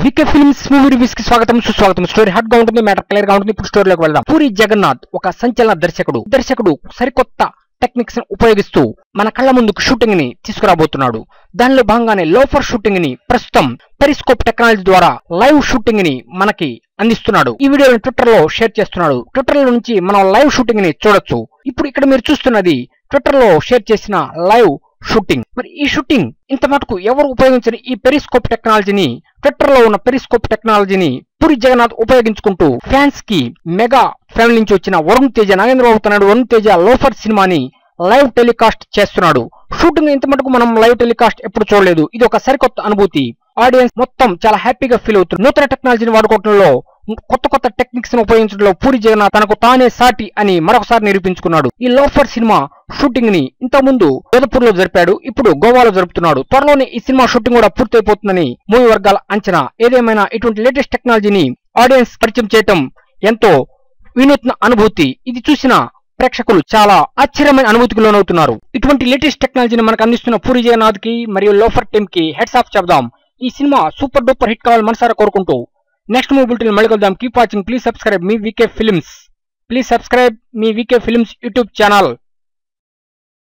VK films movie reviews కి స్వాగతం సుస్వాగతం. స్టోరీ హాట్ గా ఉంటుంది, మ్యాటర్ క్లియర్ గా ఉంటుంది. ఇప్పుడు స్టోరీలోకి వెళ్దాం. పూరి జగన్నాథ్ ఒక సంచలన దర్శకుడు సరికొత్త టెక్నిక్స్ ఉపయోగిస్తూ మన కళ్ళ ముందుకు షూటింగ్ ని తీసుకురాబోతున్నాడు. దానిలో భాగంగానే లోఫర్ షూటింగ్ ని ప్రస్తుతం పెరిస్కోప్ టెక్నాలజీ ద్వారా లైవ్ షూటింగ్ ని మనకి అందిస్తున్నాడు. ఈ వీడియోని ట్విట్టర్ లో షేర్ చేస్తున్నాడు. ట్విట్టర్ లో నుంచి మనం లైవ్ షూటింగ్ ని చూడొచ్చు. ఇప్పుడు ఇక్కడ మీరు చూస్తున్నది ట్విట్టర్ లో షేర్ చేసిన లైవ్ షూటింగ్. మరి ఈ షూటింగ్ ఇంత మటుకు ఎవరు ఉపయోగించని ఈ పెరిస్కోప్ టెక్నాలజీని, ట్విట్టర్ లో ఉన్న పెరిస్కోప్ టెక్నాలజీని పూరి జగన్నాథ్ ఉపయోగించుకుంటూ ఫ్యాన్స్ కి మెగా ఫ్యామిలీ నుంచి వచ్చిన వరుణ్ తేజ, నాగేంద్ర బాబు తనడు వరుణ్ తేజ లోఫర్ సినిమాని లైవ్ టెలికాస్ట్ చేస్తున్నాడు. షూటింగ్ ఇంత మటుకు మనం లైవ్ టెలికాస్ట్ ఎప్పుడు చూడలేదు. ఇది ఒక సరికొత్త అనుభూతి. ఆడియన్స్ మొత్తం చాలా హ్యాపీగా ఫీల్ అవుతుంది. నూతన టెక్నాలజీని వాడుకోవడంలో, కొత్త టెక్నిక్స్ ని ఉపయోగించడంలో పూరి జగన్నాథ్ తనకు తానే సాటి అని మరొకసారి నిరూపించుకున్నాడు. ఈ లోఫర్ సినిమా షూటింగ్ ని ఇంతకుముందు జోధపూర్ లో జరిపాడు, ఇప్పుడు గోవాలో జరుపుతున్నాడు. త్వరలోనే ఈ సినిమా షూటింగ్ కూడా పూర్తయిపోతుందని మూవీ వర్గాల అంచనా. ఏదేమైనా ఇటువంటి లేటెస్ట్ టెక్నాలజీని ఆడియన్స్ పరిచయం చేయటం ఎంతో వినూత్న అనుభూతి. ఇది చూసిన ప్రేక్షకులు చాలా ఆశ్చర్యమైన అనుభూతికి లోనవుతున్నారు. ఇటువంటి లేటెస్ట్ టెక్నాలజీని మనకు అందిస్తున్న పూరి జగన్నాథ్ కి మరియు లోఫర్ టీమ్ కి హెడ్స్ ఆఫ్ చెప్దాం. ఈ సినిమా సూపర్ డూపర్ హిట్ కావాలని మనసారా కోరుకుంటూ నెక్స్ట్ మూవీ బులెటిన్ మళ్ళీ కలుద్దాం. Keep watching. ప్లీజ్ సబ్స్క్రైబ్ మీ వికే ఫిల్మ్స్. YouTube channel.